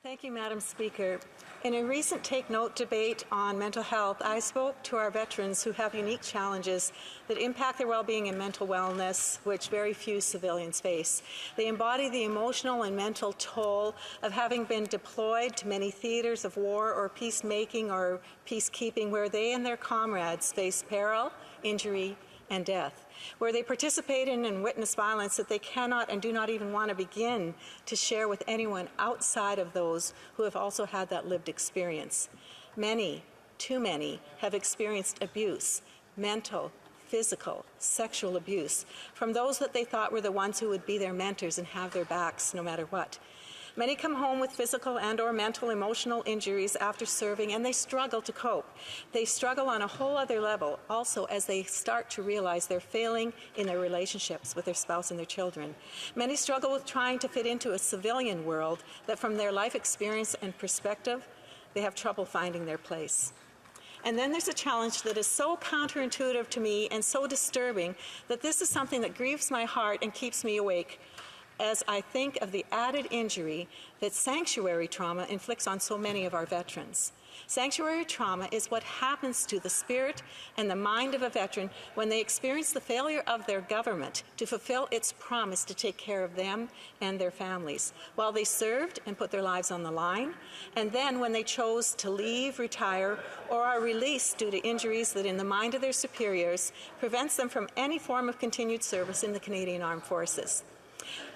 Thank you, Madam Speaker. In a recent Take Note debate on mental health, I spoke to our veterans who have unique challenges that impact their well-being and mental wellness, which very few civilians face. They embody the emotional and mental toll of having been deployed to many theaters of war or peacemaking or peacekeeping, where they and their comrades face peril, injury, and death, where they participate in and witness violence that they cannot and do not even want to begin to share with anyone outside of those who have also had that lived experience. Many, too many, have experienced abuse, mental, physical, sexual abuse, from those that they thought were the ones who would be their mentors and have their backs no matter what. Many come home with physical and/or mental emotional injuries after serving, and they struggle to cope. They struggle on a whole other level also as they start to realize they're failing in their relationships with their spouse and their children. Many struggle with trying to fit into a civilian world that, from their life experience and perspective, they have trouble finding their place. And then there's a challenge that is so counterintuitive to me and so disturbing that this is something that grieves my heart and keeps me awake as I think of the added injury that sanctuary trauma inflicts on so many of our veterans. Sanctuary trauma is what happens to the spirit and the mind of a veteran when they experience the failure of their government to fulfill its promise to take care of them and their families while they served and put their lives on the line, and then when they chose to leave, retire, or are released due to injuries that in the mind of their superiors prevents them from any form of continued service in the Canadian Armed Forces.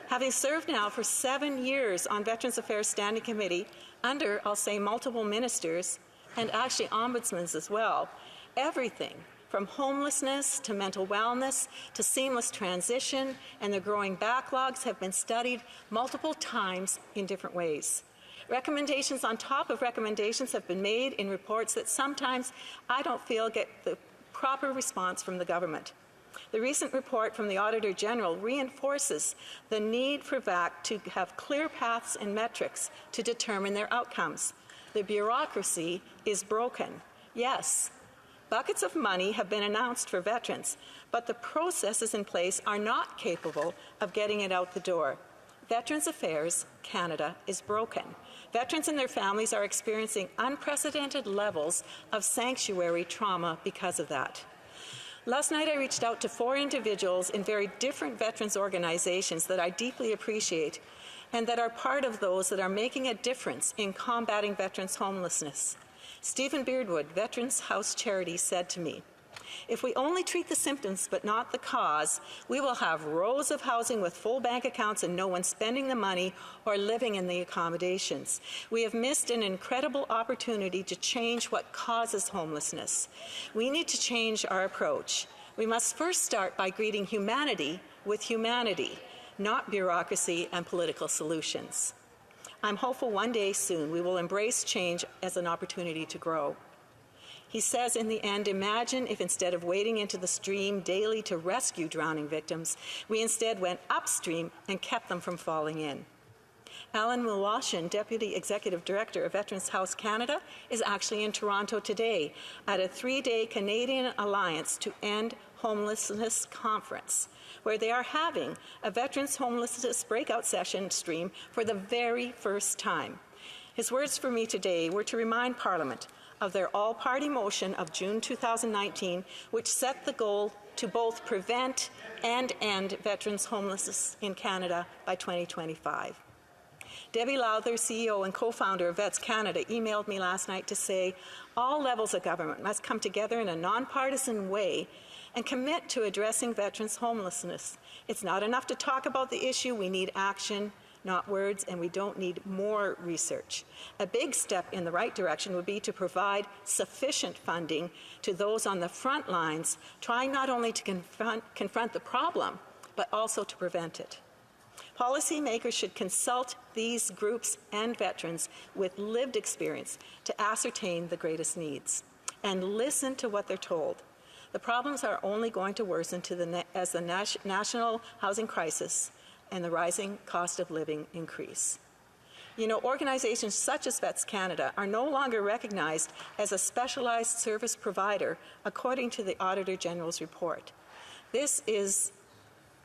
Having served now for 7 years on Veterans Affairs Standing Committee under, I'll say, multiple ministers and actually ombudsmen as well, everything from homelessness to mental wellness to seamless transition and the growing backlogs have been studied multiple times in different ways. Recommendations on top of recommendations have been made in reports that sometimes I don't feel get the proper response from the government. The recent report from the Auditor General reinforces the need for VAC to have clear paths and metrics to determine their outcomes. The bureaucracy is broken. Yes, buckets of money have been announced for veterans, but the processes in place are not capable of getting it out the door. Veterans Affairs Canada is broken. Veterans and their families are experiencing unprecedented levels of sanctuary trauma because of that. Last night I reached out to 4 individuals in very different veterans organizations that I deeply appreciate and that are part of those that are making a difference in combating veterans' homelessness. Stephen Beardwood, Veterans House Charities, said to me, "If we only treat the symptoms but not the cause, we will have rows of housing with full bank accounts and no one spending the money or living in the accommodations. We have missed an incredible opportunity to change what causes homelessness. We need to change our approach. We must first start by greeting humanity with humanity, not bureaucracy and political solutions." I'm hopeful one day soon we will embrace change as an opportunity to grow. He says, in the end, imagine if instead of wading into the stream daily to rescue drowning victims, we instead went upstream and kept them from falling in. Alan Mulwashin, Deputy Executive Director of Veterans House Canada, is actually in Toronto today at a 3-day Canadian Alliance to End Homelessness conference, where they are having a Veterans Homelessness breakout session stream for the very first time. His words for me today were to remind Parliament of their all-party motion of June 2019, which set the goal to both prevent and end veterans' homelessness in Canada by 2025. Debbie Lowther, CEO and co-founder of Vets Canada, emailed me last night to say all levels of government must come together in a nonpartisan way and commit to addressing veterans' homelessness. It's not enough to talk about the issue, we need action, not words, and we don't need more research. A big step in the right direction would be to provide sufficient funding to those on the front lines, trying not only to confront the problem, but also to prevent it. Policymakers should consult these groups and veterans with lived experience to ascertain the greatest needs and listen to what they're told. The problems are only going to worsen as the national housing crisis and the rising cost of living increase. You know, organizations such as Vets Canada are no longer recognized as a specialized service provider according to the Auditor General's report. This is,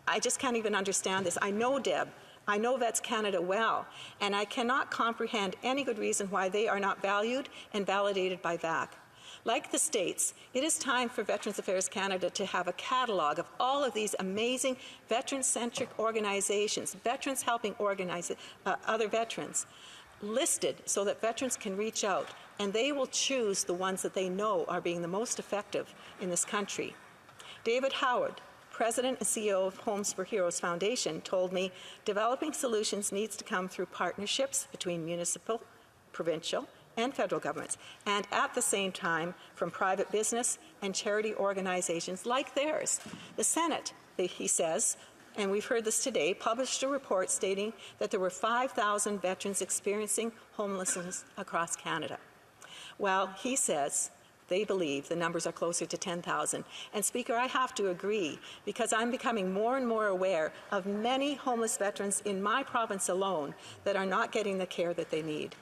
I just can't even understand this. I know Deb. I know Vets Canada well, and I cannot comprehend any good reason why they are not valued and validated by VAC. Like the States, it is time for Veterans Affairs Canada to have a catalogue of all of these amazing veteran-centric organizations, veterans helping organize other veterans, listed so that veterans can reach out, and they will choose the ones that they know are being the most effective in this country. David Howard, President and CEO of Homes for Heroes Foundation, told me developing solutions needs to come through partnerships between municipal, provincial, and federal governments, and at the same time from private business and charity organizations like theirs. The Senate, he says, and we've heard this today, published a report stating that there were 5,000 veterans experiencing homelessness across Canada. Well, he says they believe the numbers are closer to 10,000. And Speaker, I have to agree, because I'm becoming more and more aware of many homeless veterans in my province alone that are not getting the care that they need.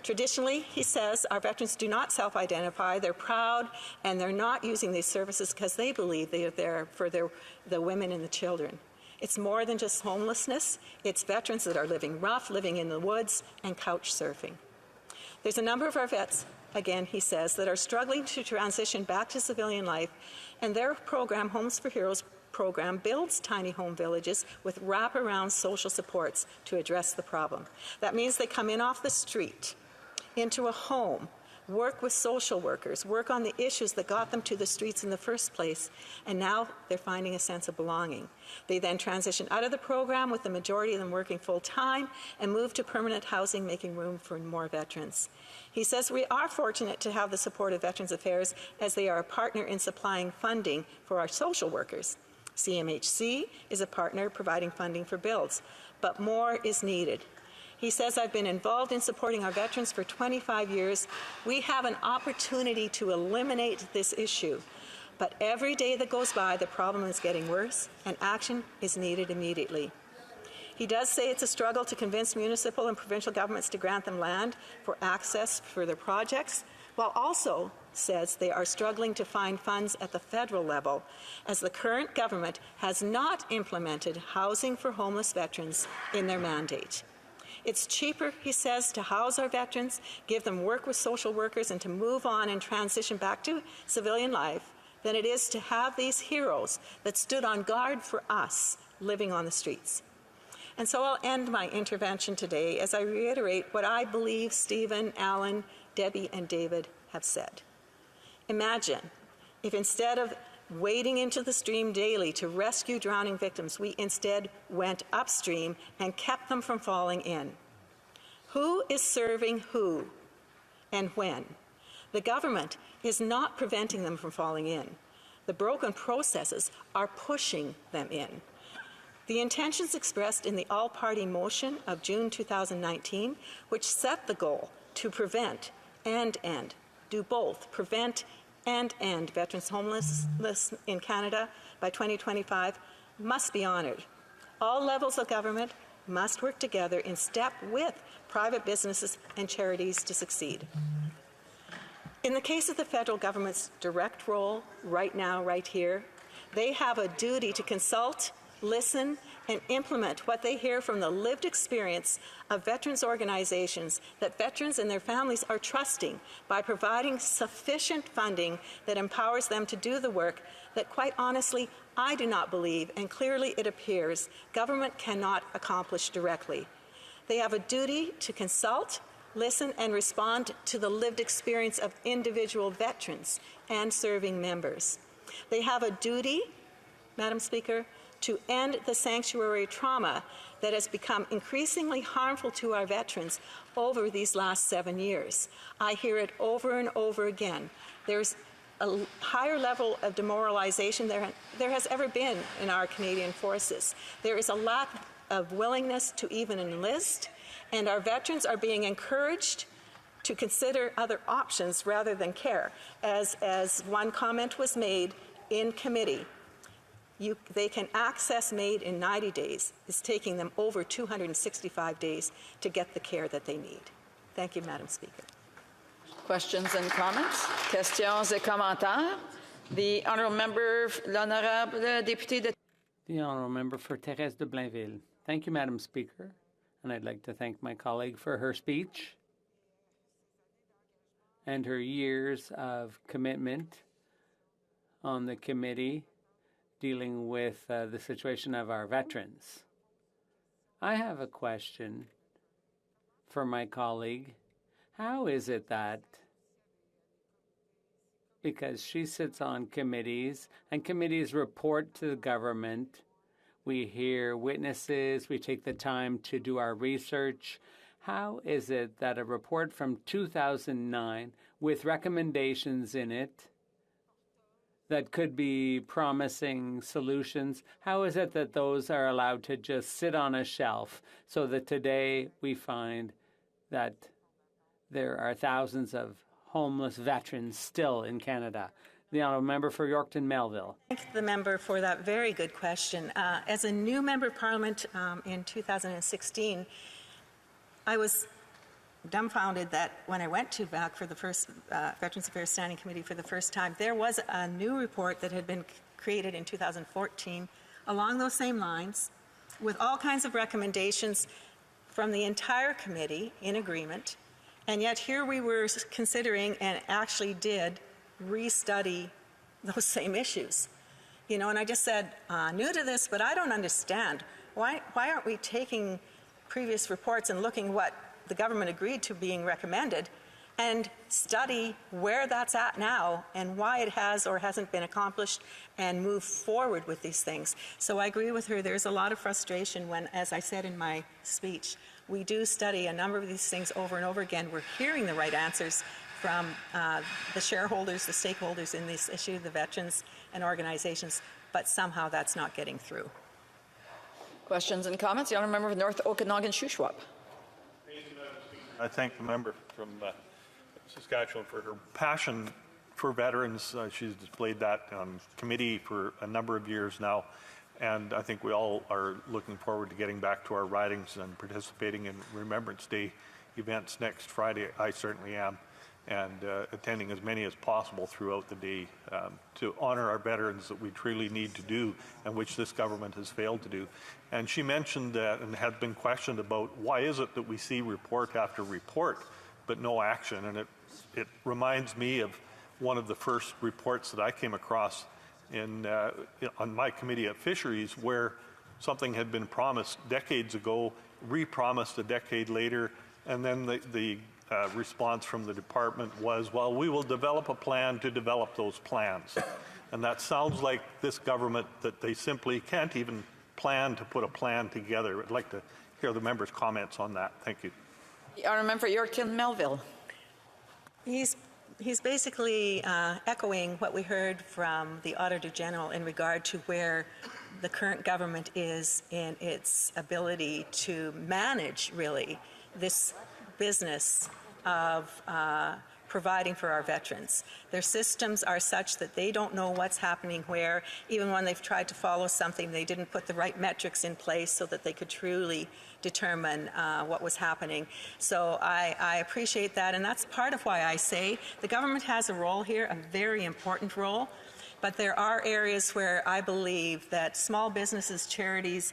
Traditionally, he says, our veterans do not self-identify. They're proud, and they're not using these services because they believe they are there for the women and the children. It's more than just homelessness. It's veterans that are living rough, living in the woods, and couch surfing. There's a number of our vets, again, he says, that are struggling to transition back to civilian life, and their program, Homes for Heroes program, builds tiny home villages with wraparound social supports to address the problem. That means they come in off the street, into a home, work with social workers, work on the issues that got them to the streets in the first place, and now they're finding a sense of belonging. They then transition out of the program, with the majority of them working full-time, and move to permanent housing, making room for more veterans. He says we are fortunate to have the support of Veterans Affairs, as they are a partner in supplying funding for our social workers. CMHC is a partner providing funding for builds, but more is needed. He says, I've been involved in supporting our veterans for 25 years. We have an opportunity to eliminate this issue. But every day that goes by, the problem is getting worse, and action is needed immediately. He does say it's a struggle to convince municipal and provincial governments to grant them land for access for their projects, while also says they are struggling to find funds at the federal level, as the current government has not implemented housing for homeless veterans in their mandate. It's cheaper, he says, to house our veterans, give them work with social workers, and to move on and transition back to civilian life than it is to have these heroes that stood on guard for us living on the streets. And so I'll end my intervention today as I reiterate what I believe Stephen, Alan, Debbie, and David have said. Imagine if instead of wading into the stream daily to rescue drowning victims, we instead went upstream and kept them from falling in. Who is serving who and when? The government is not preventing them from falling in. The broken processes are pushing them in. The intentions expressed in the all-party motion of June 2019, which set the goal to prevent and end, do both, prevent and end veterans' homelessness in Canada by 2025, must be honoured. All levels of government must work together in step with private businesses and charities to succeed. In the case of the federal government's direct role, right now, right here, they have a duty to consult, listen, and implement what they hear from the lived experience of veterans organizations that veterans and their families are trusting by providing sufficient funding that empowers them to do the work that, quite honestly, I do not believe, and clearly it appears, government cannot accomplish directly. They have a duty to consult, listen, and respond to the lived experience of individual veterans and serving members. They have a duty, Madam Speaker, to end the sanctuary trauma that has become increasingly harmful to our veterans over these last 7 years. I hear it over and over again. There's a higher level of demoralization there has ever been in our Canadian forces. There is a lack of willingness to even enlist, and our veterans are being encouraged to consider other options rather than care. As one comment was made in committee, they can access MAID in 90 days. It's taking them over 265 days to get the care that they need. Thank you, Madam Speaker. Questions and comments? Questions et commentaires? The honourable member, l'honorable député de... The honourable member for Thérèse de Blainville. Thank you, Madam Speaker. And I'd like to thank my colleague for her speech and her years of commitment on the committee dealing with the situation of our veterans. I have a question for my colleague. How is it that, because she sits on committees and committees report to the government, we hear witnesses, we take the time to do our research, how is it that a report from 2009 with recommendations in it that could be promising solutions, how is it that those are allowed to just sit on a shelf so that today we find that there are thousands of homeless veterans still in Canada? The Honourable Member for Yorkton Melville. Thank the member for that very good question. As a new Member of Parliament in 2016, I was dumbfounded that when I went to VAC for the first Veterans Affairs Standing Committee for the first time, there was a new report that had been created in 2014 along those same lines with all kinds of recommendations from the entire committee in agreement. And yet here we were considering and actually did restudy those same issues. You know, and I just said, new to this, but I don't understand. Why aren't we taking previous reports and looking what the government agreed to being recommended and study where that's at now and why it has or hasn't been accomplished and move forward with these things. So I agree with her. There's a lot of frustration when, as I said in my speech, we do study a number of these things over and over again. We're hearing the right answers from the shareholders, the stakeholders in this issue, the veterans and organizations, but somehow that's not getting through. Questions and comments? The Honourable Member of North Okanagan-Shuswap. I thank the member from Saskatchewan for her passion for veterans. She's displayed that on committee for a number of years now, and I think we all are looking forward to getting back to our ridings and participating in Remembrance Day events next Friday. I certainly am, and attending as many as possible throughout the day to honor our veterans that we truly need to do and which this government has failed to do. And she mentioned and had been questioned about why is it that we see report after report but no action. And it reminds me of one of the first reports that I came across on my committee at Fisheries, where something had been promised decades ago, re-promised a decade later, and then the response from the department was, well, we will develop a plan to develop those plans. And that sounds like this government, that they simply can't even plan to put a plan together. I'd like to hear the member's comments on that. Thank you. The Honourable Member for Yorkton Melville. He's basically echoing what we heard from the Auditor General in regard to where the current government is in its ability to manage, really, this business of providing for our veterans. Their systems are such that they don't know what's happening where. Even when they've tried to follow something, they didn't put the right metrics in place so that they could truly determine what was happening. So I appreciate that, and that's part of why I say the government has a role here, a very important role, but there are areas where I believe that small businesses, charities,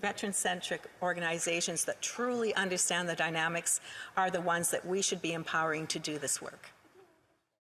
veteran-centric organizations that truly understand the dynamics are the ones that we should be empowering to do this work.